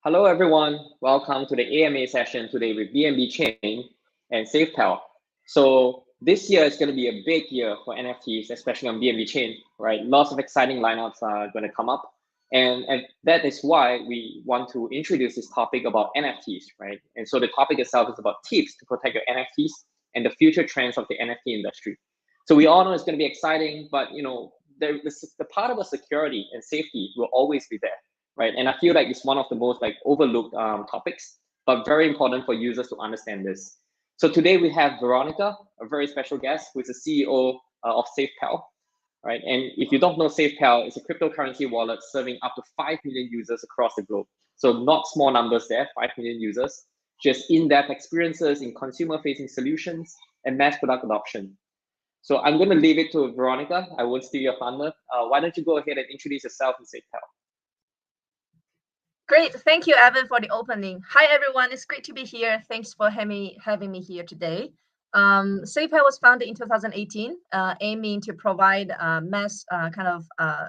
Hello, everyone. Welcome to the AMA session today with BNB Chain and Safepal. So this year is going to be a big year for NFTs, especially on BNB Chain, right? Lots of exciting lineups are going to come up. And that is why we want to introduce this topic about NFTs, right? And so the topic itself is about tips to protect your NFTs and the future trends of the NFT industry. So we all know it's going to be exciting, but the part of the security and safety will always be there, right? And I feel like it's one of the most overlooked topics, but very important for users to understand this. So today we have Veronica, a very special guest, who is the CEO of Safepal, right? And if you don't know, Safepal is a cryptocurrency wallet serving up to 5 million users across the globe. So not small numbers there, 5 million users, just in-depth experiences in consumer-facing solutions and mass product adoption. So I'm going to leave it to Veronica. I won't steal your thunder. Why don't you go ahead and introduce yourself and Safepal? Great. Thank you, Alvin, for the opening. Hi, everyone. It's great to be here. Thanks for having me here today. Safepal was founded in 2018, aiming to provide mass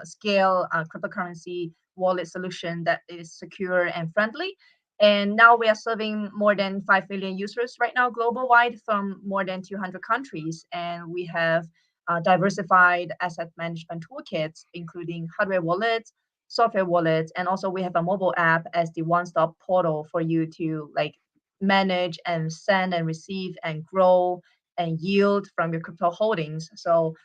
scale cryptocurrency wallet solution that is secure and friendly. And now we are serving more than 5 million users right now, global wide, from more than 200 countries. And we have diversified asset management toolkits, including hardware wallets, software wallets, and also we have a mobile app as the one-stop portal for you to manage and send and receive and grow and yield from your crypto holdings. So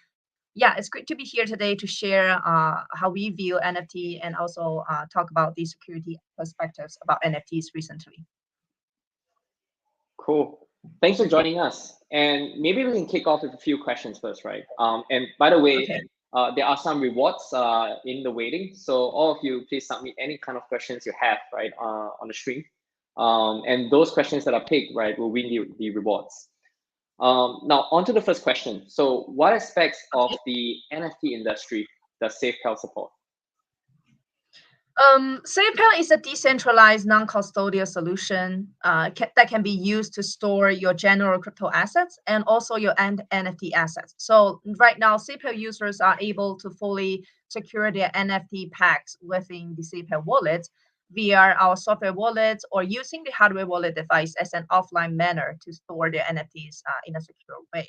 yeah, it's great to be here today to share how we view NFT and also talk about the security perspectives about NFTs recently. Cool. Thanks for joining us. And maybe we can kick off with a few questions first, right? And by the way, Okay. there are some rewards in the waiting. So all of you, please submit any kind of questions you have, right, on the stream. And those questions that are picked, right, will win the rewards. Now, on to the first question. So what aspects of the NFT industry does Safepal support? Safepal is a decentralized non-custodial solution that can be used to store your general crypto assets and also your NFT assets. So right now, Safepal users are able to fully secure their NFT packs within the Safepal wallet via our software wallets or using the hardware wallet device as an offline manner to store their NFTs in a secure way.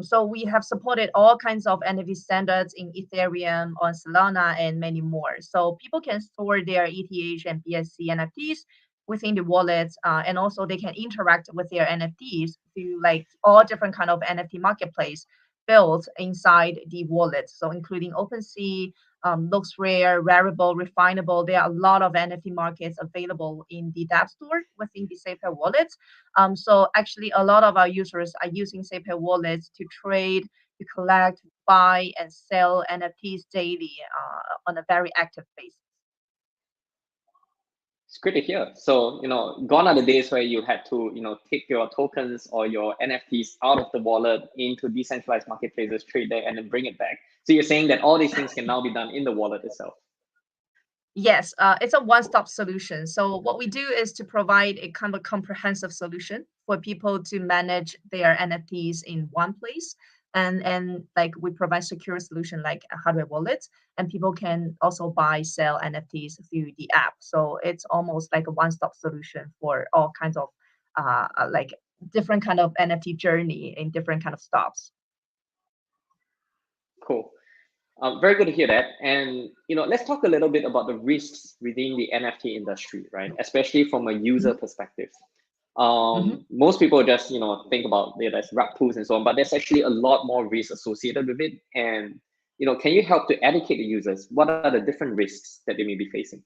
So we have supported all kinds of NFT standards in Ethereum, on Solana, and many more. So people can store their ETH and BSC NFTs within the wallets, and also they can interact with their NFTs through all different kind of NFT marketplace built inside the wallet. So including OpenSea, looks rare, Rarible, Refinable. There are a lot of NFT markets available in the App Store within the Safepal wallets. So actually, a lot of our users are using Safepal wallets to trade, to collect, buy, and sell NFTs daily on a very active basis. It's great to hear. So, gone are the days where you had to, take your tokens or your NFTs out of the wallet into decentralized marketplaces, trade there, and then bring it back. So you're saying that all these things can now be done in the wallet itself. Yes, it's a one-stop solution. So what we do is to provide a kind of comprehensive solution for people to manage their NFTs in one place. And we provide secure solution like a hardware wallets, and people can also buy, sell NFTs through the app. So it's almost like a one-stop solution for all kinds of different kind of NFT journey in different kind of stops. Cool. Very good to hear that. And let's talk a little bit about the risks within the NFT industry, right? Especially from a user perspective. Most people just think about there's rug pulls and so on, but there's actually a lot more risk associated with it. And can you help to educate the users? What are the different risks that they may be facing?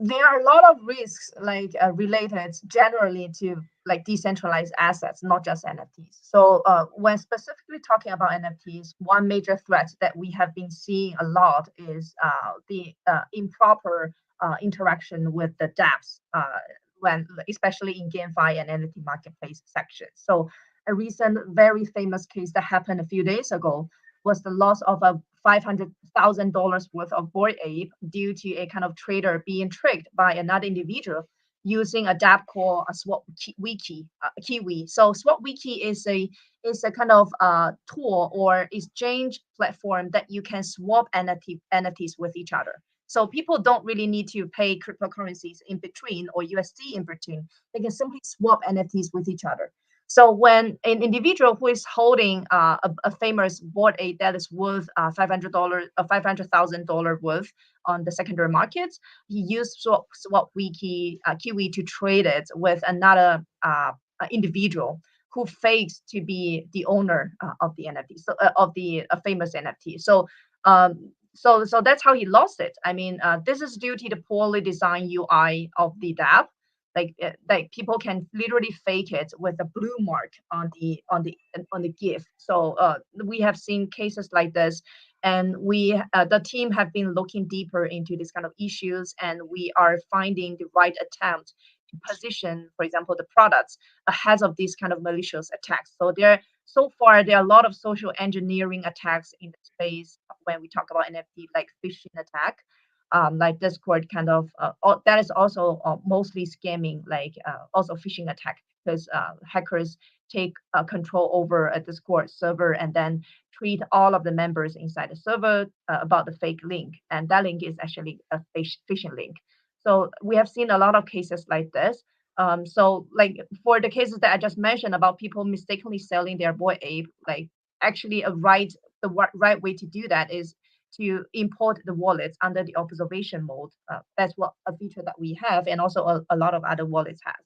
There are a lot of risks related generally to decentralized assets, not just NFTs. So when specifically talking about NFTs, one major threat that we have been seeing a lot is the improper interaction with the dApps, when especially in GameFi and NFT marketplace sections. So a recent very famous case that happened a few days ago was the loss of a $500,000 worth of Bored Ape due to a kind of trader being tricked by another individual using a dApp called a Swap Wiki, Kiwi. So Swap Wiki is a kind of tool or exchange platform that you can swap NFTs with each other. So people don't really need to pay cryptocurrencies in between or USD in between. They can simply swap NFTs with each other. So when an individual who is holding a famous board ape that is worth $500,000 worth on the secondary markets, he used swap Kiwi to trade it with another individual who fakes to be the owner of the NFT, so of the famous NFT. So that's how he lost it. I mean, this is due to the poorly designed UI of the dApp. Like people can literally fake it with a blue mark on the GIF. So we have seen cases like this, and the team have been looking deeper into this kind of issues, and we are finding the right attempt to position, for example, the products ahead of these kind of malicious attacks. So far there are a lot of social engineering attacks in the space when we talk about NFT, like phishing attack, like Discord kind of that is also mostly scamming, like also phishing attack, because hackers take control over a Discord server and then treat all of the members inside the server about the fake link, and that link is actually a phishing link. So we have seen a lot of cases like this. So like for the cases that I just mentioned about people mistakenly selling their boy ape, like actually right way to do that is to import the wallets under the observation mode. That's what a feature that we have, and also a lot of other wallets have.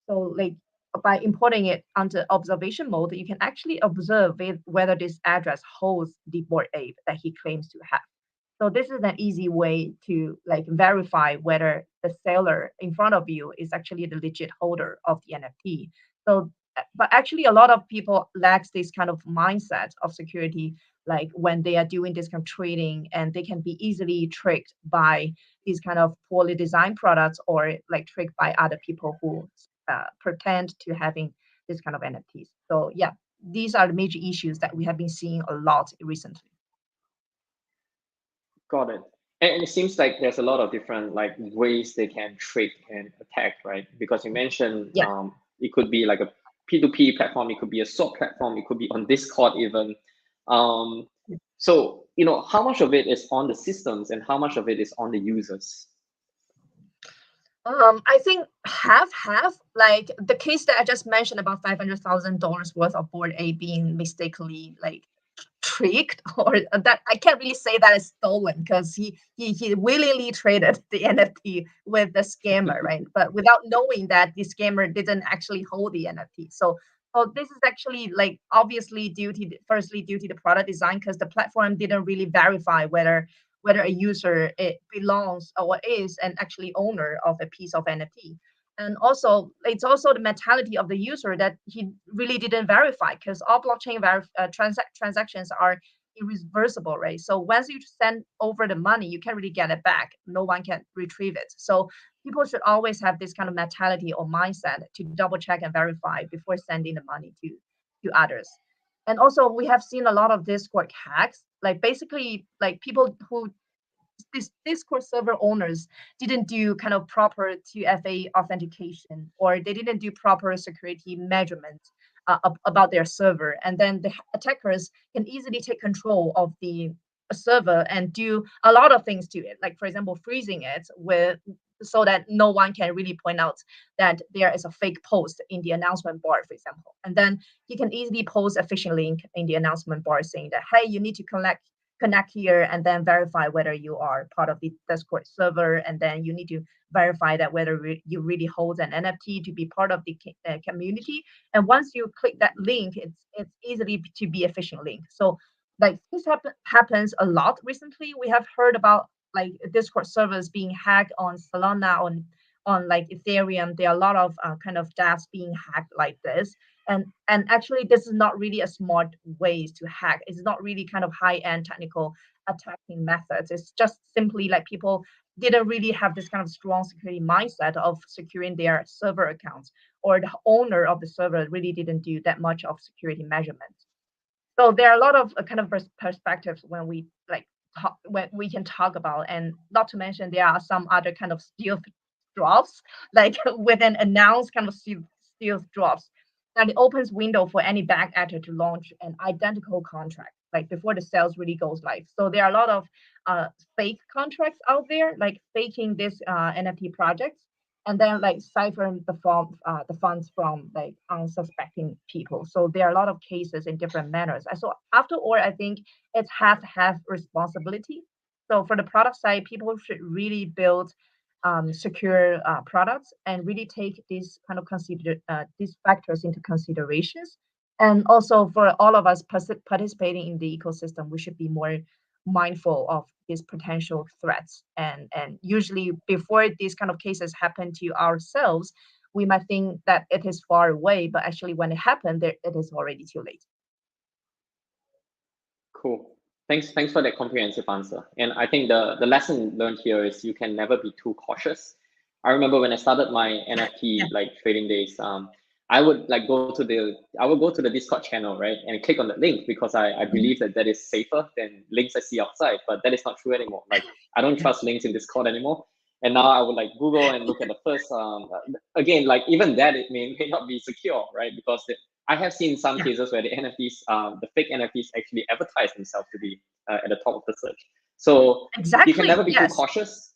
So like by importing it under observation mode, you can actually observe whether this address holds the board ape that he claims to have. So this is an easy way to like verify whether the seller in front of you is actually the legit holder of the NFT. So, but actually, a lot of people lacks this kind of mindset of security, like when they are doing this kind of trading, and they can be easily tricked by these kind of poorly designed products, or like tricked by other people who pretend to having this kind of NFTs. So yeah, these are the major issues that we have been seeing a lot recently. Got it. And it seems like there's a lot of different like ways they can trick and attack, right? Because you mentioned Yeah. it could be like a P2P platform, it could be a swap platform, it could be on Discord even. Um, so how much of it is on the systems and how much of it is on the users? I think half. Like the case that I just mentioned about $500,000 worth of board A being mistakenly like tricked, or that I can't really say that is stolen, because he willingly traded the NFT with the scammer, right? But without knowing that the scammer didn't actually hold the NFT. So this is actually like obviously firstly due to the product design, because the platform didn't really verify whether a user it belongs or is an actually owner of a piece of NFT. And also, it's also the mentality of the user that he really didn't verify, because all blockchain transactions are irreversible, right? So once you send over the money, you can't really get it back. No one can retrieve it. So people should always have this kind of mentality or mindset to double check and verify before sending the money to others. And also, we have seen a lot of Discord hacks, like basically like people who this Discord server owners didn't do kind of proper 2FA authentication, or they didn't do proper security measurements about their server, and then the attackers can easily take control of the server and do a lot of things to it, like for example freezing it with so that no one can really point out that there is a fake post in the announcement bar, for example. And then you can easily post a phishing link in the announcement bar saying that, hey, you need to connect here and then verify whether you are part of the Discord server, and then you need to verify that whether you really hold an NFT to be part of the community. And once you click that link, it's easily to be a phishing link. So like this happens a lot recently. We have heard about like Discord servers being hacked on Solana, on like Ethereum. There are a lot of kind of dApps being hacked like this, and actually this is not really a smart ways to hack. It's not really kind of high-end technical attacking methods. It's just simply like people didn't really have this kind of strong security mindset of securing their server accounts, or the owner of the server really didn't do that much of security measurements. So there are a lot of kind of perspectives when we like when we can talk about, and not to mention there are some other kind of stealth drops, like with an announced kind of stealth drops, that it opens window for any bad actor to launch an identical contract. like before the sales really goes live. So there are a lot of fake contracts out there, like faking this NFT projects, and then like siphon the funds from like unsuspecting people. So there are a lot of cases in different manners. So after all, I think it's have responsibility. So for the product side, people should really build secure products and really take these kind of these factors into considerations. And also for all of us participating in the ecosystem, we should be more mindful of these potential threats. And usually before these kind of cases happen to ourselves, we might think that it is far away, but actually when it happened, it is already too late. Cool. Thanks for that comprehensive answer. And I think the lesson learned here is you can never be too cautious. I remember when I started my NFT like trading days, I would go to the Discord channel, right, and click on the link because I believe that is safer than links I see outside. But that is not true anymore. Like I don't trust links in Discord anymore. And now I would like Google and look at the first. Again, like even that it may not be secure, right? Because I have seen some cases where the NFTs, the fake NFTs, actually advertise themselves to be at the top of the search. So Exactly. you can never be too cautious.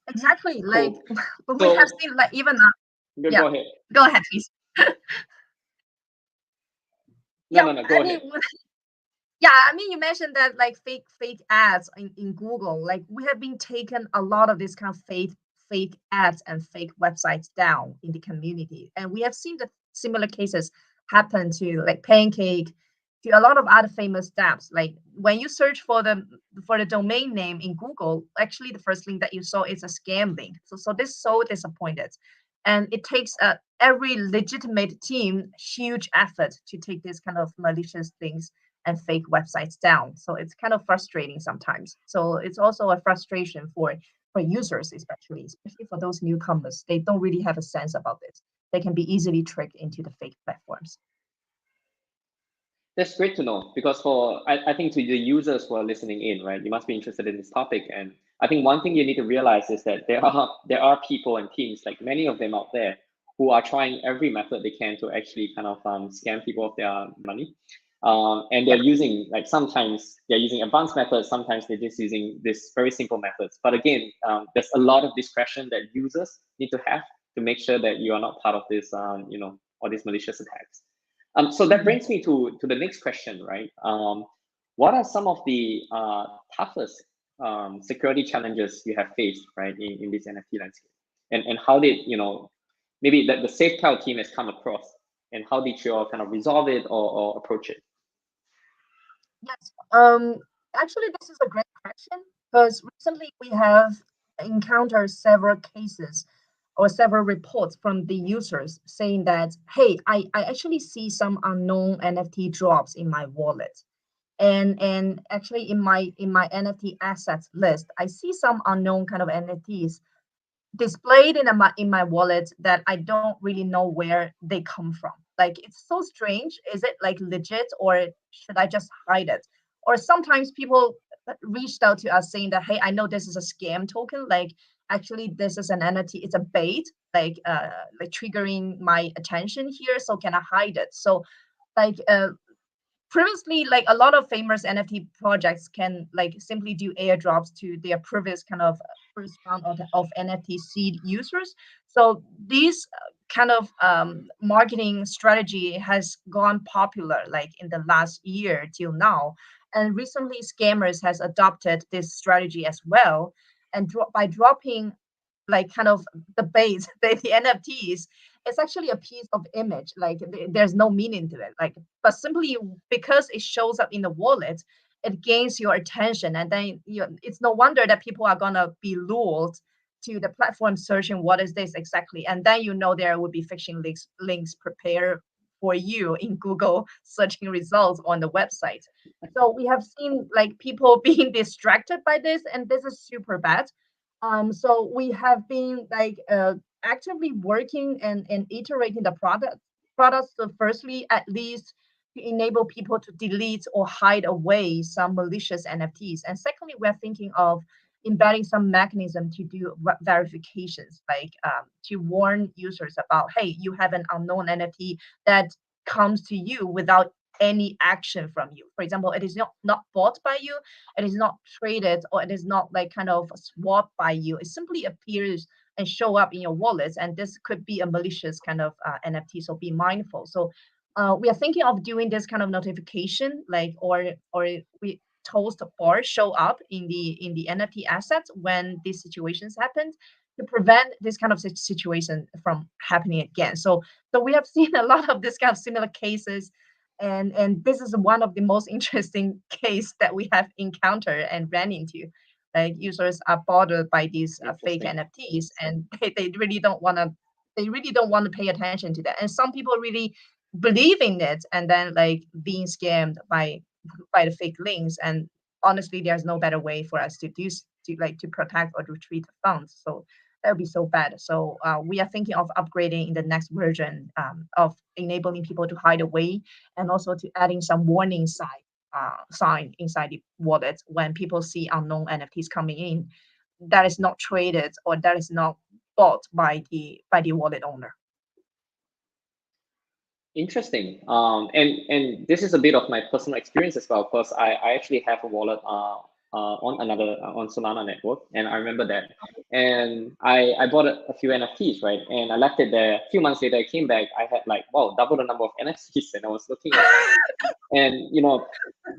Exactly. Cool. Like we have seen like even Go ahead. Go ahead, please. No, go ahead. Yeah, I mean, you mentioned that like fake ads in Google. Like we have been taken a lot of this kind of fake ads and fake websites down in the community, and we have seen the similar cases happen to like Pancake, to a lot of other famous dApps. Like when you search for the domain name in Google, actually the first link that you saw is a scam link. So this is so disappointed, and it takes every legitimate team huge effort to take this kind of malicious things and fake websites down. So it's kind of frustrating sometimes. So it's also a frustration for users, especially for those newcomers. They don't really have a sense about this. They can be easily tricked into the fake platforms. That's great to know because I think to the users who are listening in, right, you must be interested in this topic. And I think one thing you need to realize is that there are people and teams, like many of them out there, who are trying every method they can to actually kind of scam people of their money. And they're using, like, sometimes they're using advanced methods, sometimes they're just using this very simple methods. But again, there's a lot of discretion that users need to have to make sure that you are not part of this, all these malicious attacks. So that brings me to the next question, right? What are some of the toughest security challenges you have faced, right, in this NFT landscape? And how did, maybe that the Safepal team has come across, and how did you all kind of resolve it or approach it? Yes. Actually, this is a great question because recently we have encountered several cases or several reports from the users saying that, hey, I actually see some unknown NFT drops in my wallet. And actually in my NFT assets list, I see some unknown kind of NFTs displayed in my wallet that I don't really know where they come from. Like it's so strange. Is it like legit or should I just hide it? Or sometimes people reached out to us saying that, hey, I know this is a scam token. Like actually this is an NFT. It's a bait, like triggering my attention here. So can I hide it? So like previously, like a lot of famous NFT projects can like simply do airdrops to their previous kind of first round of NFT seed users. So these kind of marketing strategy has gone popular like in the last year till now. And recently scammers has adopted this strategy as well. And by dropping like kind of the base, the NFTs, it's actually a piece of image. Like there's no meaning to it. Like, but simply because it shows up in the wallet, it gains your attention, and then it's no wonder that people are gonna be lured to the platform searching what is this exactly, and then there will be phishing links prepared for you in Google searching results on the website. So we have seen like people being distracted by this, and this is super bad. So we have been like actively working and iterating the products. So firstly, at least to enable people to delete or hide away some malicious NFTs. And secondly, we're thinking of embedding some mechanism to do verifications, like to warn users about, hey, you have an unknown NFT that comes to you without any action from you. For example, it is not bought by you, it is not traded, or it is not like kind of swapped by you. It simply appears and show up in your wallets, and this could be a malicious kind of NFT. So be mindful. So we are thinking of doing this kind of notification, like or we toast or show up in the NFT assets when these situations happen to prevent this kind of situation from happening again. So we have seen a lot of this kind of similar cases, and this is one of the most interesting case that we have encountered and ran into. Like users are bothered by these fake Interesting. NFTs, and they really don't want to pay attention to that. And some people really believe in it, and then like being scammed by the fake links. And honestly, there's no better way for us to to protect or retrieve the funds. So that would be so bad. So we are thinking of upgrading in the next version, of enabling people to hide away, and also to adding some warning sign inside the wallet when people see unknown NFTs coming in that is not traded or that is not bought by the wallet owner. Interesting. And this is a bit of my personal experience as well, because I actually have a wallet on another on Solana network, and I remember that. And I bought a few NFTs, right? And I left it there. A few months later, I came back. I had like, wow, double the number of NFTs, and I was looking at, and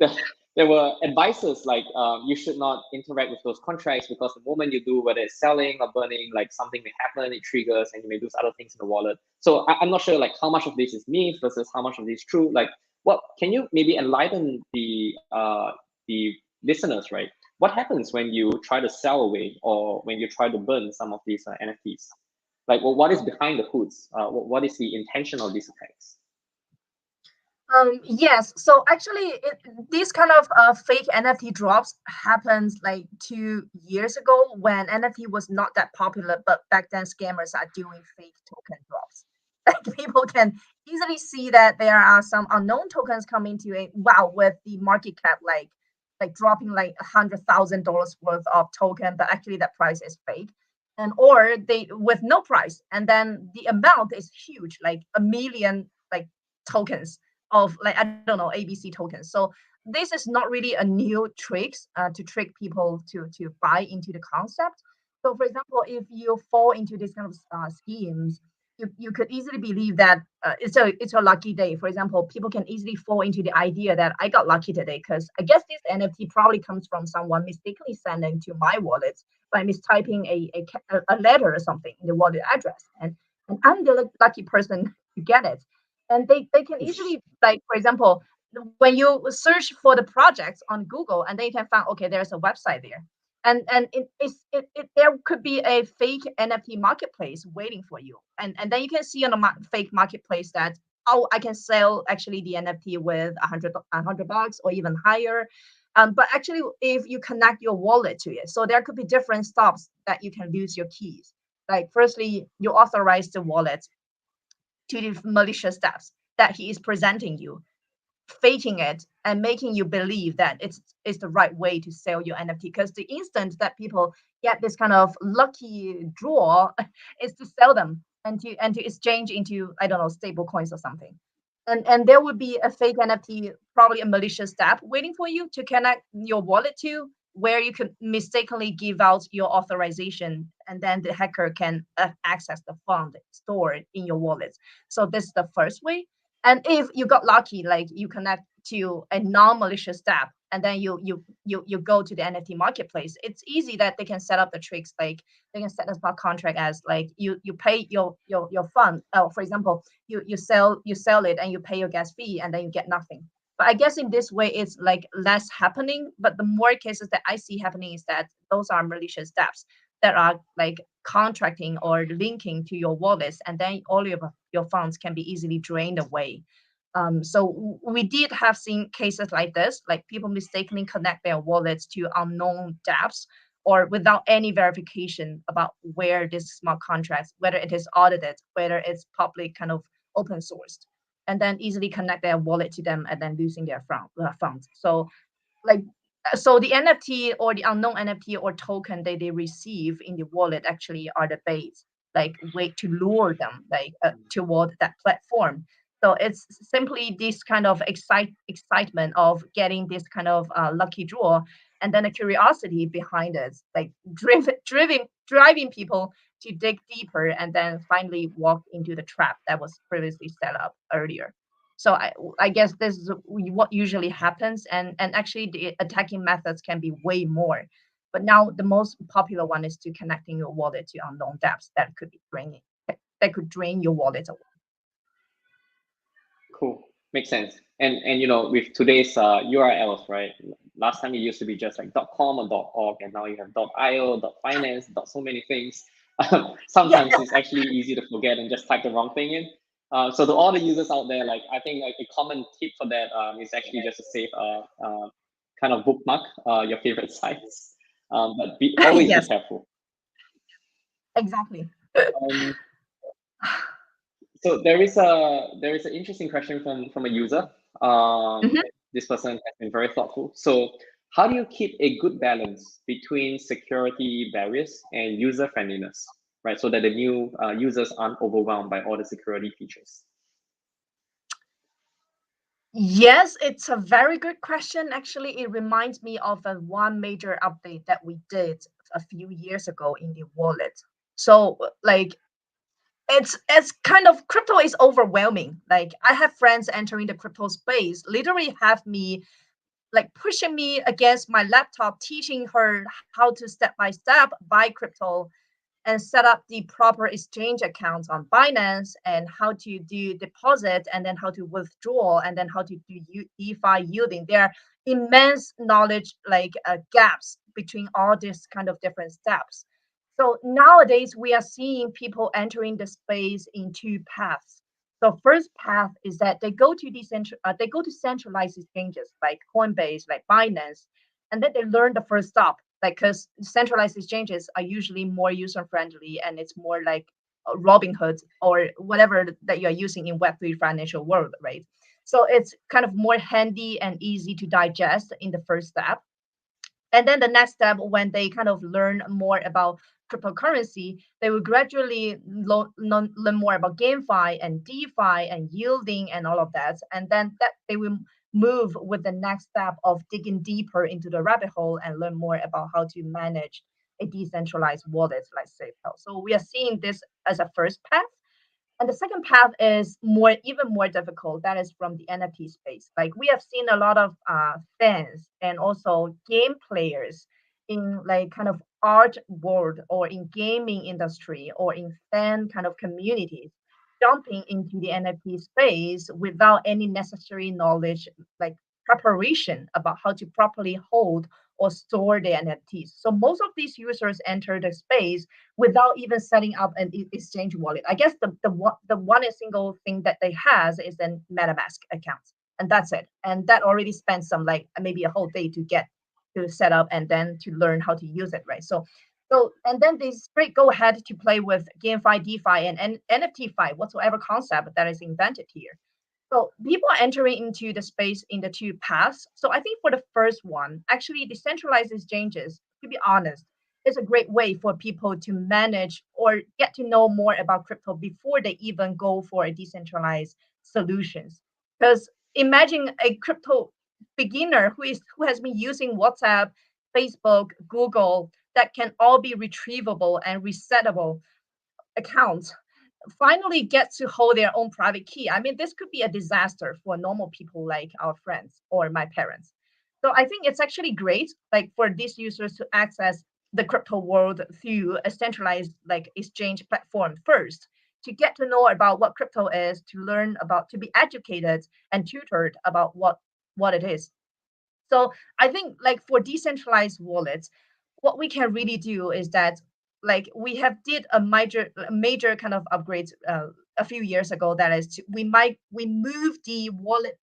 the, there were advices like, you should not interact with those contracts, because the moment you do, whether it's selling or burning, like something may happen, it triggers, and you may lose other things in the wallet. So I'm not sure like how much of this is myth versus how much of this is true. Like, what can you maybe enlighten the listeners, right? What happens when you try to sell away, or when you try to burn some of these NFTs? Like, well, what is behind the hoods? What is the intention of these attacks? Yes. So actually, these kind of fake NFT drops happened like 2 years ago when NFT was not that popular, but back then scammers are doing fake token drops. Like people can easily see that there are some unknown tokens coming to it. Wow, with the market cap like dropping like $100,000 worth of token, but actually that price is fake. And or they with no price, and then the amount is huge, like a million like tokens of like I don't know ABC tokens. So this is not really a new tricks to trick people to buy into the concept. So for example, if you fall into this kind of schemes, you could easily believe that it's a lucky day. For example, people can easily fall into the idea that I got lucky today because I guess this NFT probably comes from someone mistakenly sending to my wallet by mistyping a letter or something in the wallet address, and I'm the lucky person to get it. And they can easily like for example when you search for the projects on Google and they can find okay there's a website there, and there could be a fake NFT marketplace waiting for you, and then you can see on a fake marketplace that oh I can sell actually the NFT with a hundred bucks or even higher. But actually if you connect your wallet to it, so there could be different stops that you can lose your keys. Like firstly you authorize the wallet to the malicious steps that he is presenting you, faking it and making you believe that it's the right way to sell your NFT. Because the instant that people get this kind of lucky draw is to sell them and to exchange into I don't know stable coins or something. And there would be a fake NFT, probably a malicious step waiting for you to connect your wallet to, where you could mistakenly give out your authorization, and then the hacker can access the fund stored in your wallet. So this is the first way. And if you got lucky, like you connect to a non-malicious step, and then you go to the NFT marketplace, it's easy that they can set up the tricks. Like they can set a smart contract as like you pay your fund. For example, you sell it and you pay your gas fee, and then you get nothing. But I guess in this way it's like less happening. But the more cases that I see happening is that those are malicious steps that are like contracting or linking to your wallets, and then all your funds can be easily drained away. So we did have seen cases like this, like people mistakenly connect their wallets to unknown dApps or without any verification about where this smart contracts, whether it is audited, whether it's public kind of open sourced, and then easily connect their wallet to them and then losing their funds. So like so the NFT or the unknown NFT or token that they receive in the wallet actually are the bait, like way to lure them like toward that platform. So it's simply this kind of excitement of getting this kind of lucky draw, and then the curiosity behind it, like driving people to dig deeper and then finally walk into the trap that was previously set up earlier. So I guess this is what usually happens, and actually the attacking methods can be way more. But now the most popular one is to connecting your wallet to unknown dApps that could be draining, that could drain your wallet away. Cool. Makes sense. And with today's URLs, right? Last time it used to be just like .com or .org, and now you have .io, .finance, so many things. Yeah. Sometimes it's actually easy to forget and just type the wrong thing in. So to all the users out there, like I think like a common tip for that is actually just to save kind of bookmark your favorite sites, but always be Yes, careful. exactly. Um, So there is an interesting question from a user. Mhm. This person has been very thoughtful. So how do you keep a good balance between security barriers and user friendliness, right? So that the new users aren't overwhelmed by all the security features. Yes, it's a very good question. Actually, it reminds me of a one major update that we did a few years ago in the wallet. So, like, it's kind of crypto is overwhelming. Like, I have friends entering the crypto space, literally have me like pushing me against my laptop, teaching her how to step by step buy crypto and set up the proper exchange accounts on Binance and how to do deposit and then how to withdraw and then how to do DeFi yielding. There are immense knowledge like gaps between all these kind of different steps. So nowadays we are seeing people entering the space in two paths. So first path is that they go to centralized exchanges like Coinbase, like Binance, and then they learn the first stop, like because centralized exchanges are usually more user friendly and it's more like Robinhood or whatever that you're using in Web3 financial world, right? So it's kind of more handy and easy to digest in the first step. And then the next step, when they kind of learn more about cryptocurrency, they will gradually learn more about GameFi and DeFi and yielding and all of that. And then that they will move with the next step of digging deeper into the rabbit hole and learn more about how to manage a decentralized wallet like Safepal. So we are seeing this as a first path. And the second path is even more difficult. That is from the NFT space. Like we have seen a lot of fans and also game players in like kind of art world or in gaming industry or in fan kind of communities jumping into the NFT space without any necessary knowledge, like preparation about how to properly hold or store the NFTs. So most of these users enter the space without even setting up an exchange wallet. I guess the one single thing that they has is an MetaMask account, and that's it. And that already spends some like maybe a whole day to get to set up and then to learn how to use it, right? So and then they straight go ahead to play with GameFi, DeFi, and NFT-fi, whatsoever concept that is invented here. So people are entering into the space in the two paths. So I think for the first one, actually decentralized exchanges, to be honest, is a great way for people to manage or get to know more about crypto before they even go for a decentralized solutions. Because imagine a crypto beginner who has been using WhatsApp, Facebook, Google that can all be retrievable and resettable accounts finally get to hold their own private key. I mean, this could be a disaster for normal people like our friends or my parents. So I think it's actually great, like for these users to access the crypto world through a centralized like exchange platform first to get to know about what crypto is, to learn about, to be educated and tutored about what it is. So I think like for decentralized wallets, what we can really do is that like we have did a major kind of upgrades a few years ago. That is, we move the wallet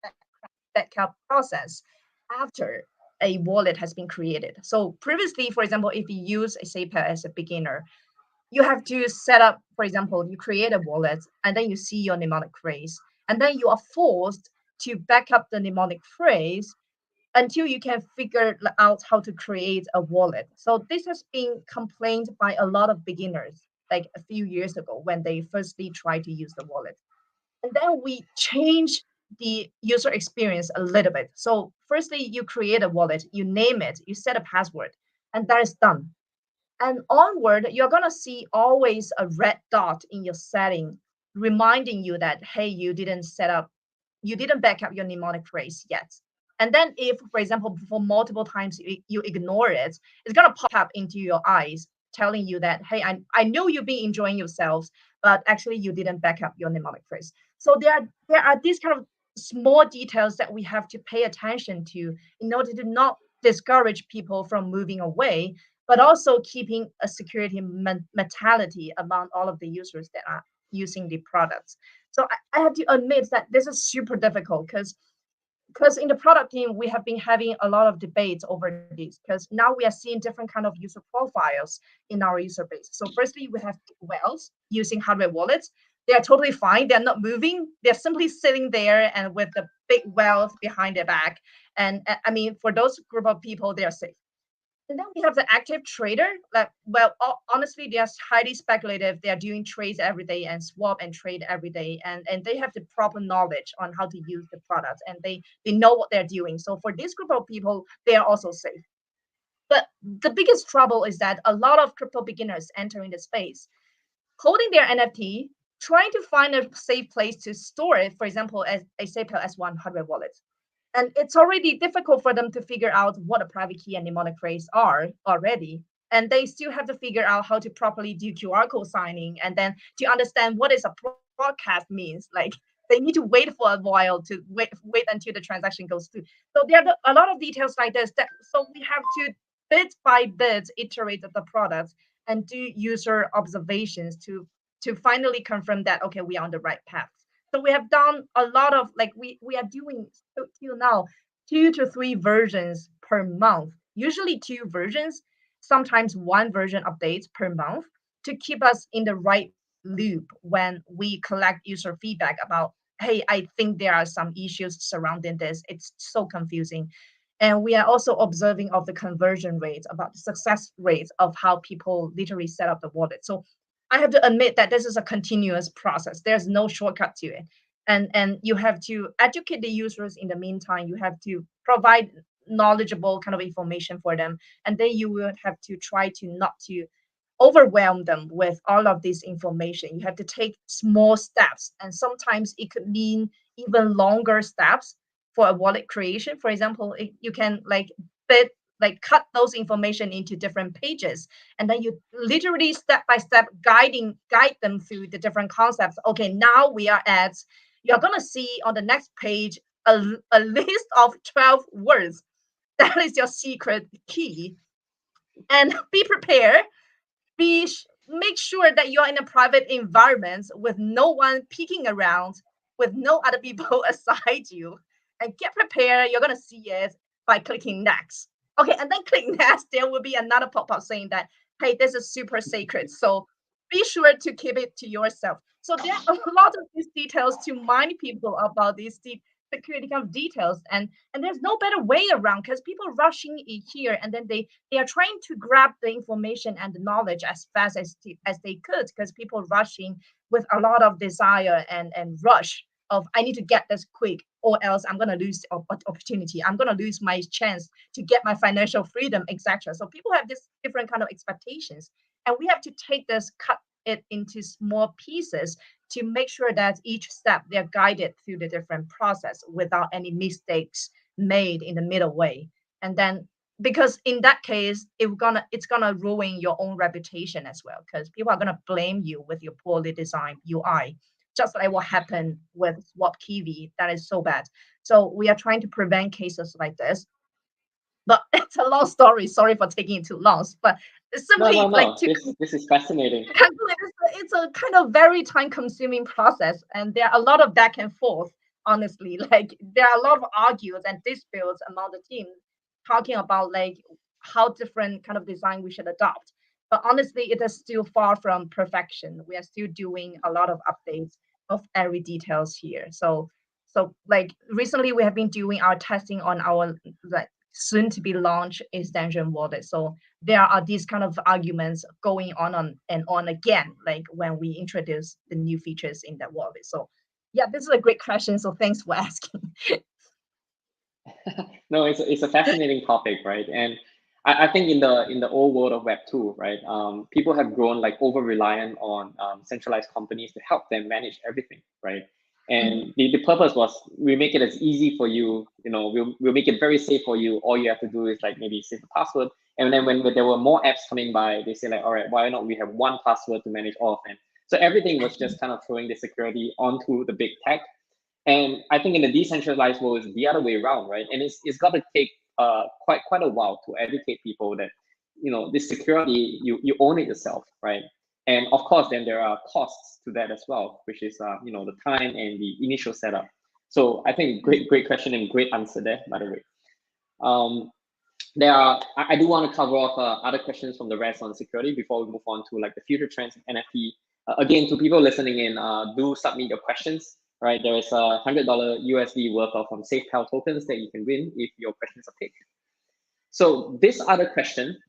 backup process after a wallet has been created. So previously, for example, if you use a SafePal as a beginner, you have to set up, for example, you create a wallet and then you see your mnemonic phrase, and then you are forced to back up the mnemonic phrase until you can figure out how to create a wallet. So this has been complained by a lot of beginners like a few years ago when they firstly tried to use the wallet. And then we change the user experience a little bit. So firstly, you create a wallet, you name it, you set a password, and that is done. And onward, you're gonna see always a red dot in your setting, reminding you that hey, you didn't back up your mnemonic phrase yet. And then if, for example, for multiple times you ignore it, it's gonna pop up into your eyes, telling you that hey, I know you've been enjoying yourselves, but actually you didn't back up your mnemonic phrase. So there are these kind of small details that we have to pay attention to in order to not discourage people from moving away, but also keeping a security mentality among all of the users that are using the products. So I have to admit that this is super difficult because in the product team we have been having a lot of debates over this because now we are seeing different kind of user profiles in our user base. So firstly, we have whales using hardware wallets. They are totally fine. They're not moving. They're simply sitting there and with the big wealth behind their back. And I mean, for those group of people, they are safe. And then we have the active trader. Like, well, honestly, they are highly speculative. They are doing trades every day and swap and trade every day, and they have the proper knowledge on how to use the products, and they know what they're doing. So for this group of people, they are also safe. But the biggest trouble is that a lot of crypto beginners entering the space, holding their NFT, trying to find a safe place to store it, for example, as a Safepal S1 hardware wallet. And it's already difficult for them to figure out what a private key and mnemonic phrase are already. And they still have to figure out how to properly do QR code signing and then to understand what is a broadcast means. Like they need to wait for a while to wait until the transaction goes through. So there are a lot of details like this that so we have to bit by bit iterate the product and do user observations to finally confirm that okay, we are on the right path. So we have done a lot of like we are doing till now 2 to 3 versions per month, usually 2 versions, sometimes one version updates per month to keep us in the right loop when we collect user feedback about hey, I think there are some issues surrounding this, it's so confusing. And we are also observing of the conversion rates, about the success rates of how people literally set up the wallet. So I have to admit that this is a continuous process. There's no shortcut to it. And you have to educate the users in the meantime. You have to provide knowledgeable kind of information for them. And then you will have to try to not to overwhelm them with all of this information. You have to take small steps. And sometimes it could mean even longer steps for a wallet creation. For example, you can like bit like cut those information into different pages, and then you literally step by step guide them through the different concepts. Okay, now we are at, you're gonna see on the next page a list of 12 words. That is your secret key. And be prepared, make sure that you're in a private environment with no one peeking around, with no other people aside you, and get prepared. You're gonna see it by clicking next. Okay, and then click next. There will be another pop-up saying that, hey, this is super sacred. So be sure to keep it to yourself. So there are a lot of these details to mind people about these deep security kind of details, and there's no better way around because people rushing in here and then they are trying to grab the information and the knowledge as fast as they could because people rushing with a lot of desire and rush of I need to get this quick or else I'm going to lose the opportunity, I'm going to lose my chance to get my financial freedom, etc. So people have this different kind of expectations, and we have to take this, cut it into small pieces to make sure that each step they're guided through the different process without any mistakes made in the middle way. And then because in that case it's gonna ruin your own reputation as well because people are gonna blame you with your poorly designed UI, just like what happened with Swap Kiwi. That is so bad. So we are trying to prevent cases like this. But it's a long story. Sorry for taking it too long. But it's No, simply no, like no. This is fascinating. it's a kind of very time consuming process, and there are a lot of back and forth, honestly. Like there are a lot of arguments and disputes among the team talking about like how different kind of design we should adopt. But honestly, it is still far from perfection. We are still doing a lot of updates of every details here. So like recently we have been doing our testing on our like soon to be launched extension wallet. So there are these kind of arguments going on and on again, like when we introduce the new features in that wallet. So Yeah, this is a great question. So thanks for asking. No, it's a fascinating topic, right? And I think in the old world of Web 2, right, people have grown like over reliant on centralized companies to help them manage everything, right? And the purpose was we make it as easy for you, we'll make it very safe for you. All you have to do is like maybe save the password. And then when there were more apps coming by, they say like, all right, why not we have one password to manage all of them? So everything was just kind of throwing the security onto the big tech. And I think in the decentralized world, it's the other way around, right? And it's got to take quite a while to educate people that this security you own it yourself, right? And of course, then there are costs to that as well, which is the time and the initial setup. So I think great question and great answer there, by the way. Um, I do want to cover off other questions from the rest on security before we move on to like the future trends of NFT. Again, to people listening in, do submit your questions. Right, there is $100 USD worth of Safepal tokens that you can win if your questions are picked. So this other question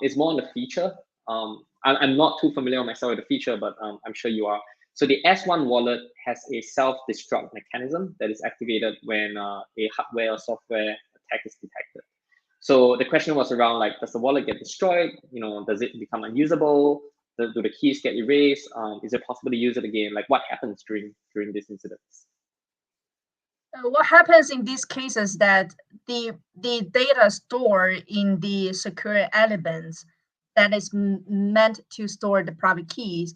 is more on the feature. I'm not too familiar myself with the feature, but I'm sure you are. So the S1 wallet has a self-destruct mechanism that is activated when a hardware or software attack is detected. So the question was around like, does the wallet get destroyed? Does it become unusable? Do the keys get erased? Is it possible to use it again? Like what happens during these incidents? What happens in these cases that the data stored in the secure elements that is meant to store the private keys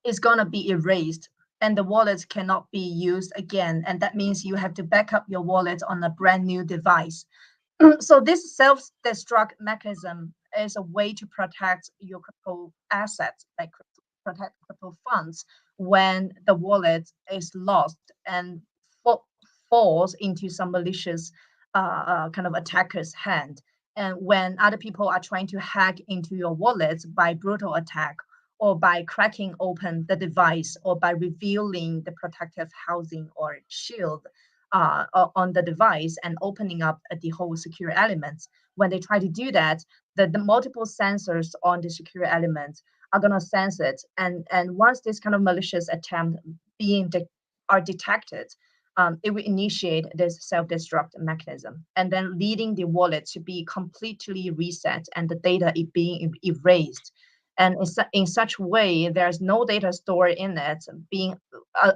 is going to be erased, and the wallets cannot be used again, and that means you have to back up your wallet on a brand new device. So this self-destruct mechanism is a way to protect your crypto assets, like protect crypto funds when the wallet is lost and falls into some malicious kind of attacker's hand. And when other people are trying to hack into your wallet by brutal attack, or by cracking open the device, or by revealing the protective housing or shield on the device and opening up the whole secure elements. When they try to do that, the multiple sensors on the secure element are going to sense it. And once this kind of malicious attempt are detected, it will initiate this self-destruct mechanism, and then leading the wallet to be completely reset and the data is being erased. And in such way, there's no data stored in it being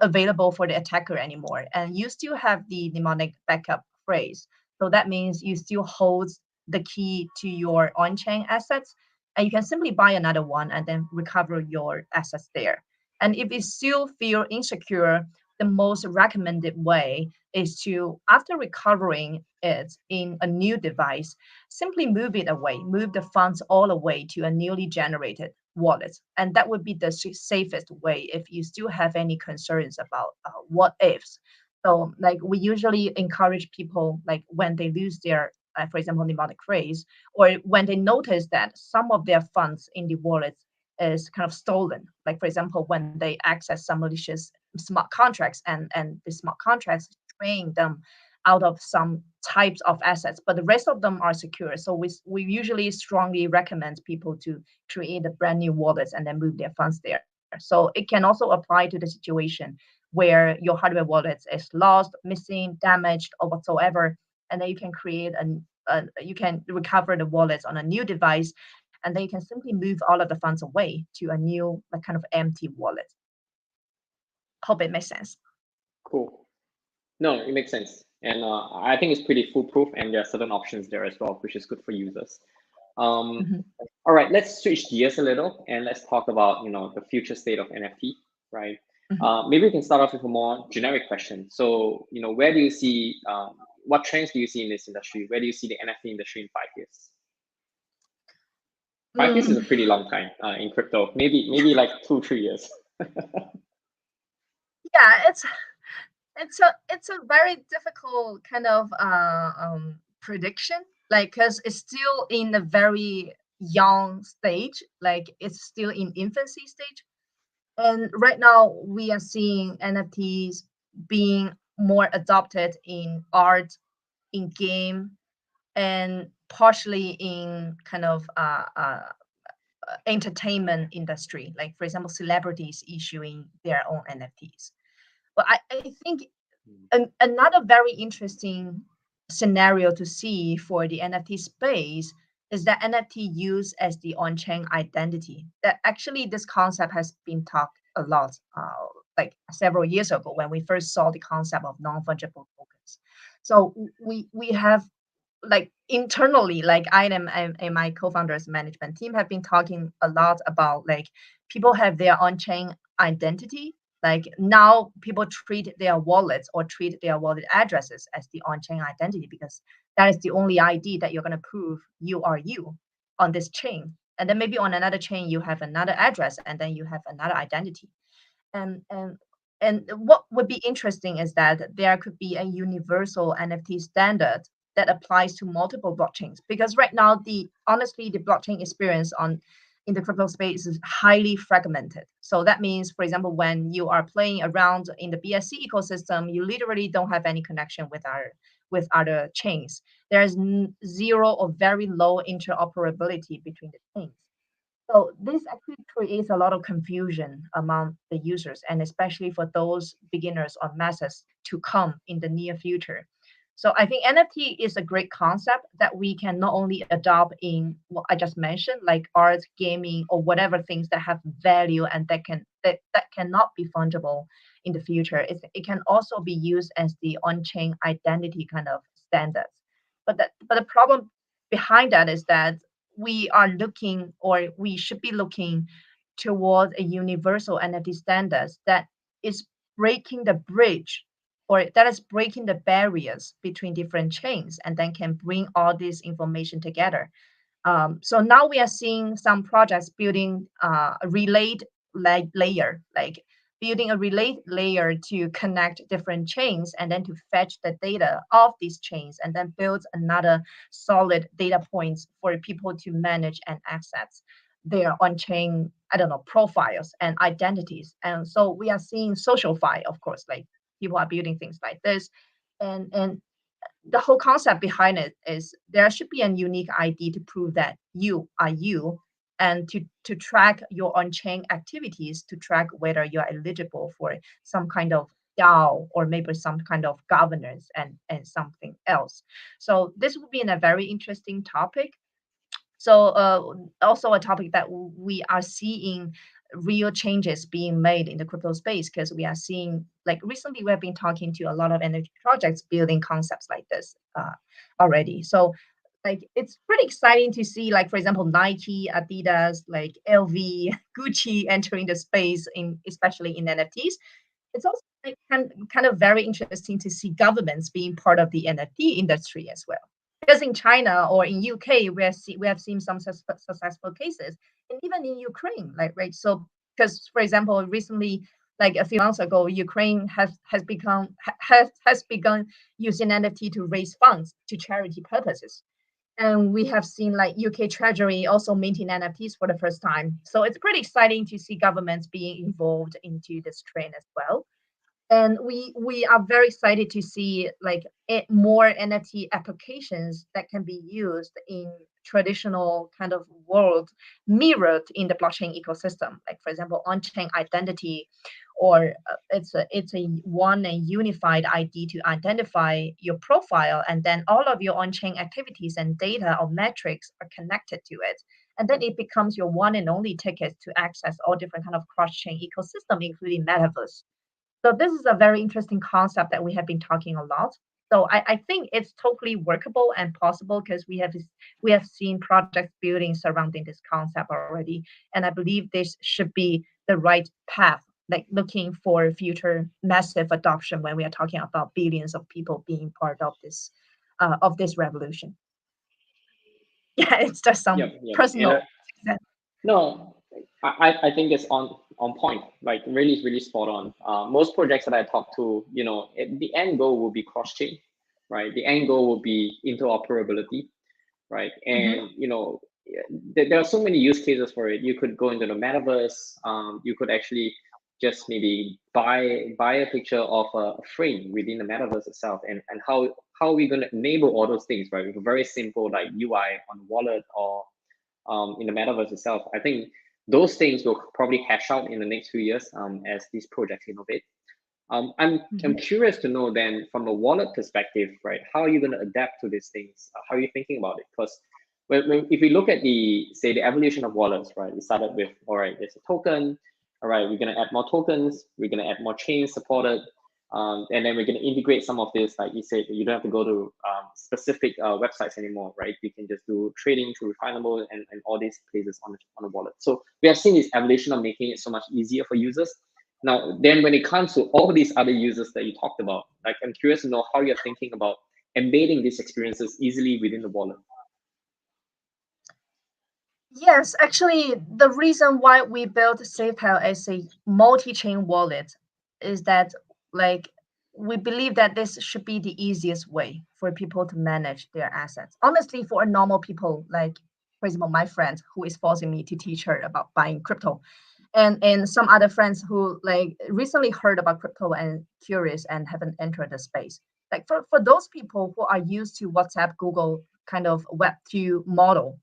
available for the attacker anymore. And you still have the mnemonic backup phrase. So that means you still hold the key to your on-chain assets, and you can simply buy another one and then recover your assets there. And if you still feel insecure, the most recommended way is to, after recovering it in a new device, simply move it away, move the funds all away to a newly generated wallet. And that would be the safest way if you still have any concerns about what ifs. So like we usually encourage people, like when they lose their, for example, mnemonic phrase, or when they notice that some of their funds in the wallet is kind of stolen. Like for example, when they access some malicious smart contracts, and the smart contracts train them out of some types of assets, but the rest of them are secure. So we usually strongly recommend people to create a brand new wallets and then move their funds there. So it can also apply to the situation where your hardware wallet is lost, missing, damaged, or whatsoever, and then you can you can recover the wallets on a new device, and then you can simply move all of the funds away to a new like kind of empty wallet. Hope it makes sense. Cool. No, it makes sense. And I think it's pretty foolproof, and there are certain options there as well, which is good for users. All right, let's switch gears a little and let's talk about the future state of NFT, right? Maybe we can start off with a more generic question. So where do you see what trends do you see in this industry? Where do you see the NFT industry in 5 years? 5 years is a pretty long time in crypto. Maybe like 2-3 years. Yeah, it's a very difficult kind of prediction, like because it's still in a very young stage, like it's still in infancy stage. And right now we are seeing NFTs being more adopted in art, in game, and partially in kind of entertainment industry, like for example celebrities issuing their own NFTs. Well, I think another very interesting scenario to see for the NFT space is that NFT used as the on-chain identity. That actually this concept has been talked a lot, like several years ago when we first saw the concept of non-fungible tokens. So we have like internally, like I am and my co-founders management team have been talking a lot about like people have their on-chain identity. Like now people treat their wallets or treat their wallet addresses as the on-chain identity because that is the only ID that you're going to prove you are you on this chain. And then maybe on another chain you have another address and then you have another identity. And what would be interesting is that there could be a universal NFT standard that applies to multiple blockchains because right now the honestly the blockchain experience on in the crypto space is highly fragmented. So that means, for example, when you are playing around in the BSC ecosystem, you literally don't have any connection with other chains. There is zero or very low interoperability between the chains. So this actually creates a lot of confusion among the users, and especially for those beginners or masses to come in the near future. So I think NFT is a great concept that we can not only adopt in what I just mentioned, like art, gaming, or whatever things that have value and that cannot be fungible in the future. It can also be used as the on-chain identity kind of standards. But the problem behind that is that we are looking or we should be looking toward a universal NFT standards that is breaking the bridge or that is breaking the barriers between different chains and then can bring all this information together. So now we are seeing some projects building a relayed layer, like building a relay layer to connect different chains and then to fetch the data of these chains and then build another solid data points for people to manage and access their on-chain, I don't know, profiles and identities. And so we are seeing social fi, of course, like people are building things like this. And the whole concept behind it is there should be a unique ID to prove that you are you and to track your on-chain activities to track whether you're eligible for some kind of DAO or maybe some kind of governance and something else. So this would be a very interesting topic. So also a topic that we are seeing real changes being made in the crypto space because we are seeing like recently we have been talking to a lot of energy projects building concepts like this already. So like it's pretty exciting to see like for example Nike, Adidas, like LV, Gucci entering the space in especially in NFTs. It's also like, kind of very interesting to see governments being part of the NFT industry as well. Because in China or in UK, we have seen some successful cases, and even in Ukraine, like right. So because for example, recently, like a few months ago, Ukraine has begun using NFT to raise funds to charity purposes. And we have seen like UK Treasury also minting NFTs for the first time. So it's pretty exciting to see governments being involved into this trend as well. And we are very excited to see like more NFT applications that can be used in traditional kind of world mirrored in the blockchain ecosystem. Like for example, on-chain identity, or it's a one and unified ID to identify your profile, and then all of your on-chain activities and data or metrics are connected to it. And then it becomes your one and only ticket to access all different kind of cross-chain ecosystem, including metaverse. So this is a very interesting concept that we have been talking a lot. So I think it's totally workable and possible because we have seen projects building surrounding this concept already, and I believe this should be the right path. Like looking for future massive adoption when we are talking about billions of people being part of this revolution. Yeah, it's just some Yep, yep. personal. No, I think it's on point, like really spot on. Most projects that I talk to, the end goal will be cross chain, right? The end goal will be interoperability, right? Mhm. And there are so many use cases for it. You could go into the metaverse. You could actually just maybe buy a picture of a frame within the metaverse itself, and how are we going to enable all those things, right? With a very simple like UI on the wallet or in the metaverse itself. I think those things will probably hash out in the next few years as these projects innovate. I'm curious to know then from a wallet perspective, right? How are you going to adapt to these things? How are you thinking about it? Because if we look at the say the evolution of wallets, right? We started with all right, there's a token, all right, we're going to add more tokens, we're going to add more chains supported, and then we're going to integrate some of this, like you said, you don't have to go to specific websites anymore, right? You can just do trading through Refinable and all these places on the wallet. So we have seen this evolution of making it so much easier for users. Now, then when it comes to all these other users that you talked about, like I'm curious to know how you're thinking about embedding these experiences easily within the wallet. Yes, actually, the reason why we built Safepal as a multi-chain wallet is that, like, we believe that this should be the easiest way for people to manage their assets. Honestly, for a normal people, like, for example, my friend who is forcing me to teach her about buying crypto, and some other friends who like recently heard about crypto and curious and haven't entered the space. Like for those people who are used to WhatsApp, Google kind of Web2 model,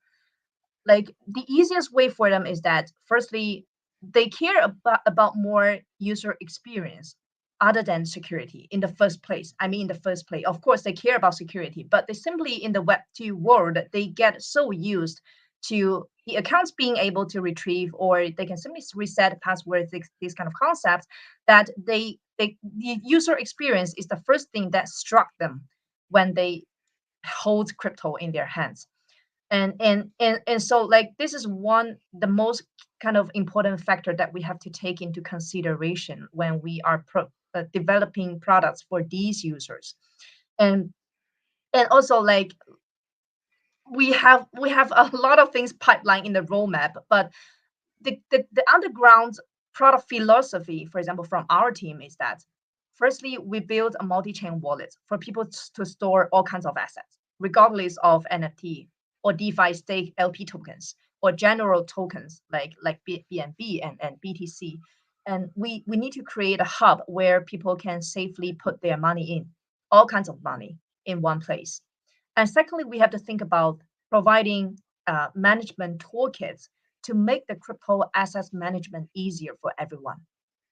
like the easiest way for them is that firstly they care about more user experience other than security in the first place. I mean, in the first place, of course they care about security, but they simply in the web2 world they get so used to the accounts being able to retrieve, or they can simply reset passwords, these kind of concepts, that the user experience is the first thing that struck them when they hold crypto in their hands. And so like this is one the most kind of important factor that we have to take into consideration when we are developing products for these users. And and also like we have a lot of things pipeline in the roadmap, but the underground product philosophy, for example, from our team is that firstly, we build a multi-chain wallet for people to store all kinds of assets, regardless of NFT or DeFi stake LP tokens or general tokens like BNB and BTC. And we need to create a hub where people can safely put their money in, all kinds of money in one place. And secondly, we have to think about providing management toolkits to make the crypto assets management easier for everyone.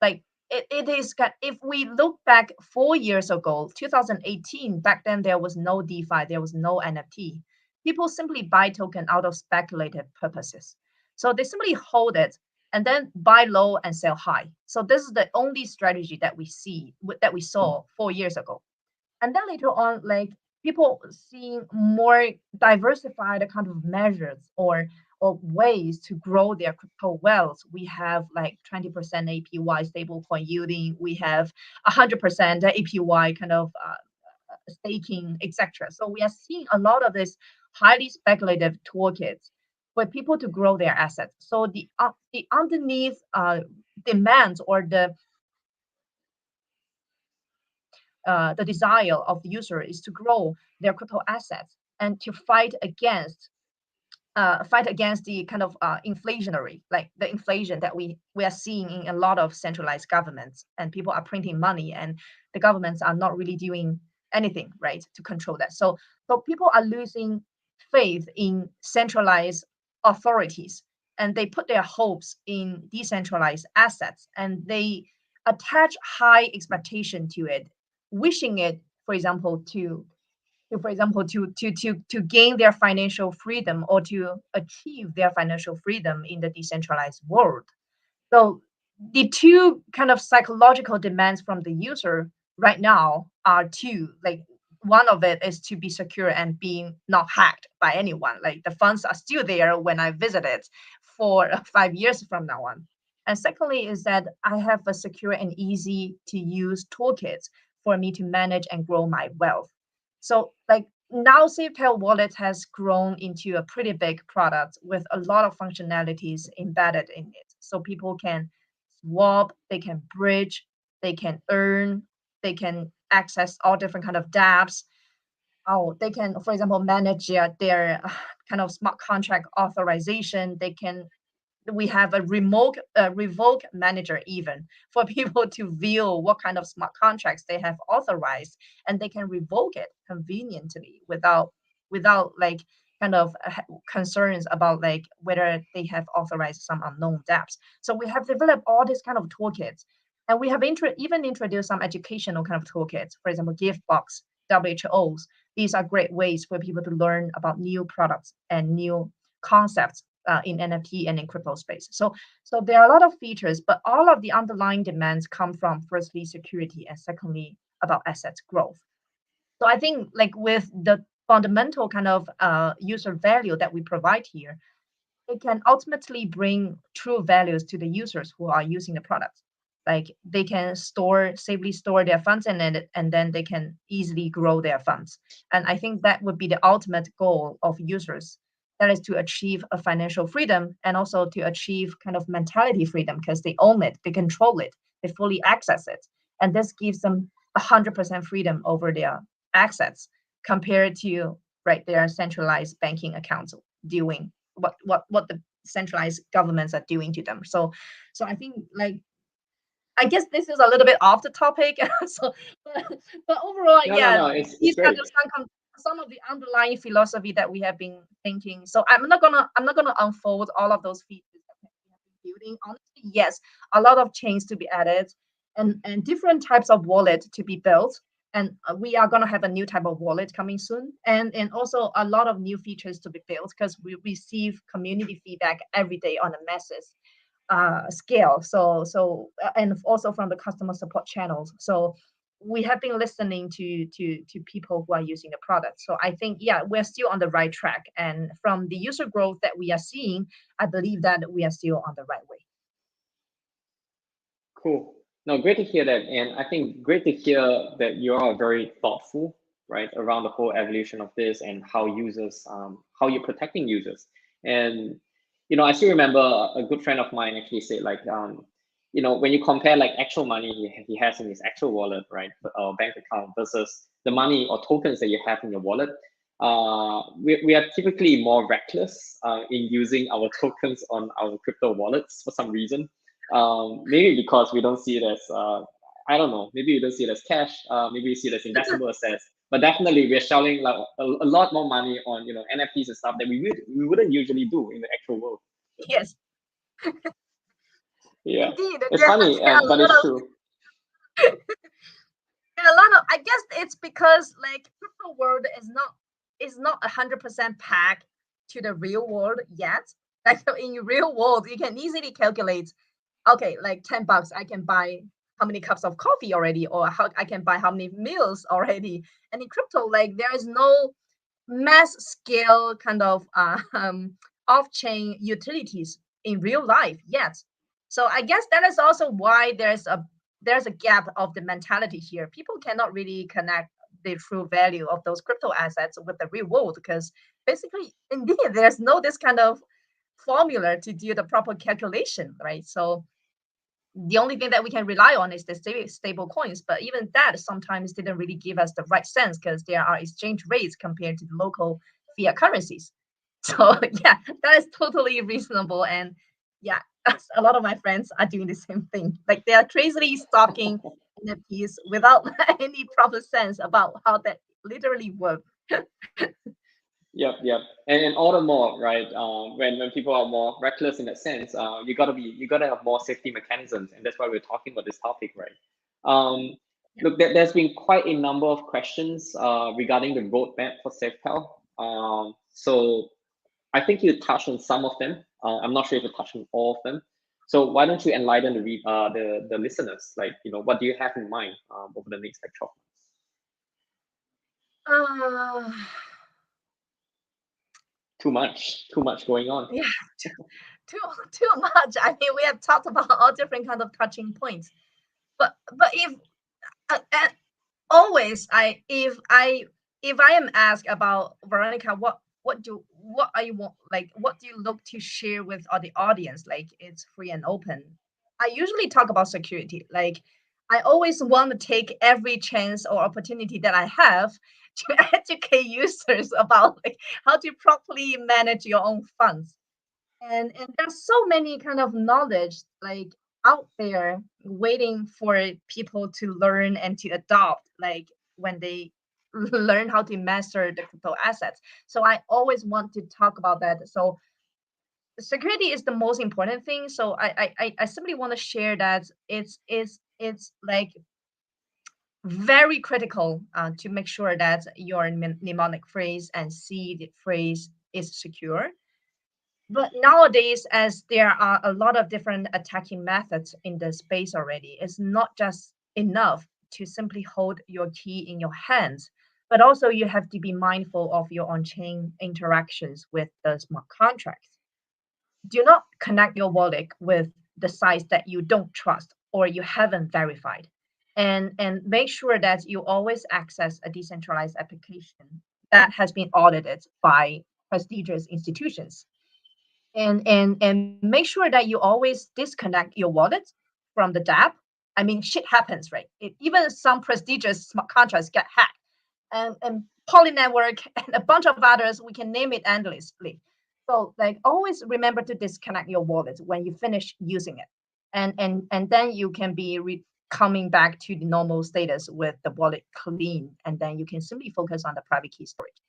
Like it is, if we look back 4 years ago, 2018, back then there was no DeFi, there was no NFT. People simply buy token out of speculative purposes. So they simply hold it and then buy low and sell high. So this is the only strategy that we saw 4 years ago. And then later on, like people seeing more diversified kind of measures or ways to grow their crypto wealth. We have like 20% APY stablecoin yielding. We have 100% APY kind of staking, etc. So we are seeing a lot of this highly speculative toolkits for people to grow their assets. So the underneath demands or the desire of the user is to grow their crypto assets and to fight against the kind of inflationary, like the inflation that we are seeing in a lot of centralized governments, and people are printing money and the governments are not really doing anything right to control that. So people are losing faith in centralized authorities, and they put their hopes in decentralized assets, and they attach high expectation to it, wishing it, for example, to gain their financial freedom or to achieve their financial freedom in the decentralized world. So the two kind of psychological demands from the user right now are two. Like one of it is to be secure and being not hacked by anyone. Like the funds are still there when I visit it for 5 years from now on. And secondly is that I have a secure and easy to use toolkits for me to manage and grow my wealth. So like now Safepal Wallet has grown into a pretty big product with a lot of functionalities embedded in it. So people can swap, they can bridge, they can earn, they can access all different kind of dApps. Oh, they can, for example, manage their kind of smart contract authorization. They can we have a revoke manager even for people to view what kind of smart contracts they have authorized, and they can revoke it conveniently without like kind of concerns about like whether they have authorized some unknown dApps. So we have developed all these kind of toolkits, And we have even introduced some educational kind of toolkits, for example, gift box, WHOs. These are great ways for people to learn about new products and new concepts in NFT and in crypto space. So there are a lot of features, but all of the underlying demands come from firstly security and secondly about assets growth. So I think like with the fundamental kind of user value that we provide here, it can ultimately bring true values to the users who are using the product. Like they can safely store their funds and then they can easily grow their funds. And I think that would be the ultimate goal of users. That is to achieve a financial freedom and also to achieve kind of mentality freedom because they own it, they control it, they fully access it. And this gives them 100% freedom over their assets compared to right their centralized banking accounts doing what the centralized governments are doing to them. So I think like I guess this is a little bit off the topic. so but, but overall, No, no, yeah, no. It's these kind great. of some of the underlying philosophy that we have been thinking. So I'm not gonna unfold all of those features that we have been building. Honestly, yes, a lot of chains to be added and different types of wallet to be built. And we are gonna have a new type of wallet coming soon, and also a lot of new features to be built because we receive community feedback every day on a masses scale. And also from the customer support channels. So we have been listening to people who are using the product. So I think yeah, we're still on the right track. And from the user growth that we are seeing, I believe that we are still on the right way. Cool. No, great to hear that. And I think great to hear that you are very thoughtful, right, around the whole evolution of this and how users, how you're protecting users. And, I still remember a good friend of mine actually said like, when you compare like actual money he has in his actual wallet, right, or bank account versus the money or tokens that you have in your wallet, we are typically more reckless in using our tokens on our crypto wallets for some reason. Maybe because we don't see it as I don't know, maybe we don't see it as cash, maybe we see it as investable assets, but definitely we're shelling like a lot more money on NFTs and stuff that we wouldn't usually do in the actual world. Yes, Yeah, indeed. it's funny, There are but a lot it's of true. I guess it's because like crypto world is not 100% packed to the real world yet. Like in real world, you can easily calculate, okay, like $10, I can buy how many cups of coffee already, or how I can buy how many meals already. And in crypto, like there is no mass scale kind of off-chain utilities in real life yet. So I guess that is also why there's a gap of the mentality here. People cannot really connect the true value of those crypto assets with the real world because basically, indeed, there's no this kind of formula to do the proper calculation, right? So the only thing that we can rely on is the stable coins, but even that sometimes didn't really give us the right sense because there are exchange rates compared to the local fiat currencies. So yeah, that is totally reasonable. And yeah, a lot of my friends are doing the same thing. Like they are crazily stocking NFTs without any proper sense about how that literally works. Yep, yep, and all the more, right? When people are more reckless in that sense, you gotta have more safety mechanisms, and that's why we're talking about this topic, right? Um, Look, there's been quite a number of questions regarding the roadmap for Safepal. So I think you touched on some of them. I'm not sure if you touched on all of them. So why don't you enlighten the listeners? Like, what do you have in mind over the next like 12 Uh, months? Too much going on. yeah, too much. I mean, we have talked about all different kind of touching points. But if and always if I am asked about Veronica, what are you want, like what do you look to share with the audience, like it's free and open, I usually talk about security. Like I always want to take every chance or opportunity that I have to educate users about like how to properly manage your own funds. And there's so many kind of knowledge like out there waiting for people to learn and to adopt, like when they learn how to master the crypto assets. So I always want to talk about that. So security is the most important thing. So I simply want to share that it's it's like very critical to make sure that your mnemonic phrase and seed phrase is secure. But nowadays, as there are a lot of different attacking methods in the space already, it's not just enough to simply hold your key in your hands, but also you have to be mindful of your on-chain interactions with the smart contracts. Do not connect your wallet with the sites that you don't trust or you haven't verified. And make sure that you always access a decentralized application that has been audited by prestigious institutions. And make sure that you always disconnect your wallet from the dApp. I mean, shit happens, right? Even some prestigious smart contracts get hacked, and Poly Network and a bunch of others. We can name it endlessly. So, like, always remember to disconnect your wallet when you finish using it, and then you can be coming back to the normal status with the wallet clean, and then you can simply focus on the private key storage.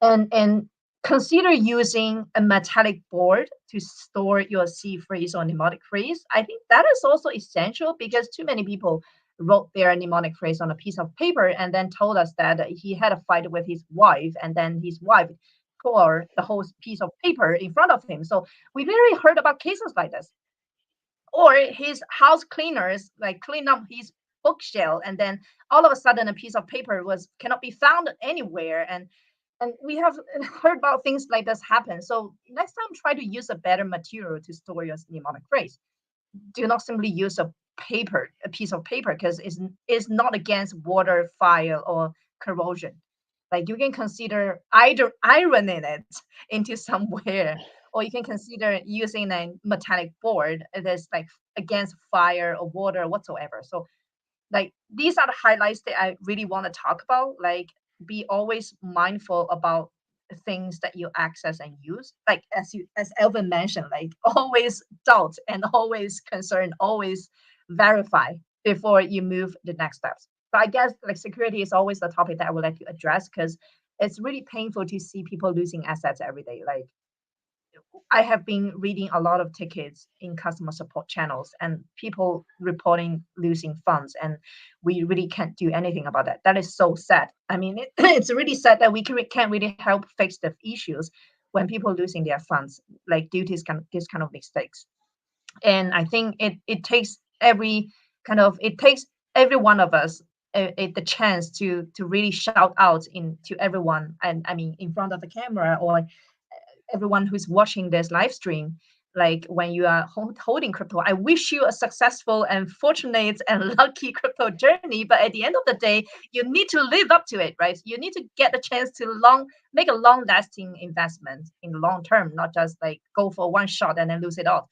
And consider using a metallic board to store your C phrase or mnemonic phrase. I think that is also essential because too many people wrote their mnemonic phrase on a piece of paper and then told us that he had a fight with his wife, and then his wife tore the whole piece of paper in front of him. So we literally heard about cases like this. Or his house cleaners like clean up his bookshelf, and then all of a sudden a piece of paper was cannot be found anywhere. And we have heard about things like this happen. So next time, try to use a better material to store your mnemonic phrase. Do not simply use a piece of paper, because it's not against water, fire, or corrosion. Like, you can consider either ironing it into somewhere, or you can consider using a metallic board that's like against fire or water whatsoever. So, like, these are the highlights that I really want to talk about. Like, be always mindful about things that you access and use. Like, as Alvin mentioned, like, always doubt and always concern, always verify before you move the next steps. So I guess, like, security is always the topic that I would like to address, because it's really painful to see people losing assets every day. Like, I have been reading a lot of tickets in customer support channels and people reporting losing funds, and we really can't do anything about that. That is so sad. I mean, it's really sad that we can't really help fix the issues when people losing their funds, like, due to this kind of mistakes. And I think it takes it takes every one of us the chance to really shout out to everyone, and I mean, in front of the camera, or everyone who's watching this live stream, like, when you are holding crypto, I wish you a successful and fortunate and lucky crypto journey. But at the end of the day, you need to live up to it, right? You need to get the chance to make a long lasting investment in the long term, not just like go for one shot and then lose it all.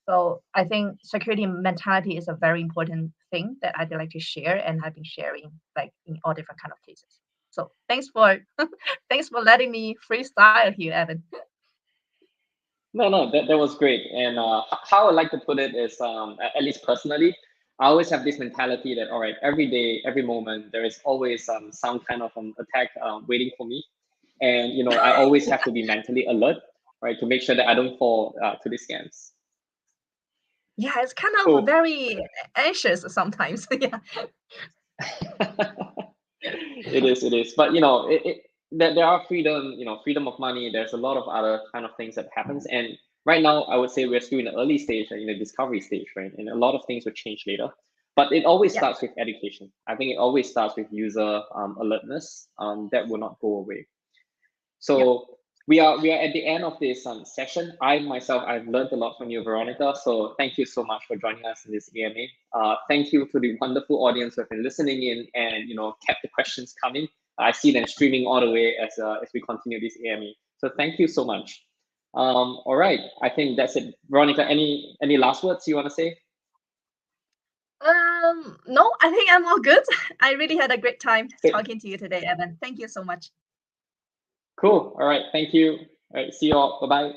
So I think security mentality is a very important thing that I'd like to share, and I've been sharing, like, in all different kind of cases. So thanks for thanks for letting me freestyle here, Evan. No, that was great. And how I like to put it is, at least personally, I always have this mentality that, all right, every day, every moment, there is always some kind of attack waiting for me. And, I always have to be mentally alert, right, to make sure that I don't fall to these scams. Yeah, it's kind of So very anxious sometimes. Yeah. it is. But, there are freedom, freedom of money. There's a lot of other kind of things that happens. And right now, I would say we're still in the early stage, in the discovery stage, right? And a lot of things will change later. But it always Yeah. starts with education. I think it always starts with user alertness. That will not go away. Yeah. So we are at the end of this session. I myself, I've learned a lot from you, Veronica. So thank you so much for joining us in this AMA. Thank you to the wonderful audience who have been listening in and kept the questions coming. I see them streaming all the way as we continue this AMA. So thank you so much. All right, I think that's it. Veronica, any last words you want to say? No, I think I'm all good. I really had a great time Okay, talking to you today, Evan. Thank you so much. cool. All right, thank you. All right, see you all. Bye bye.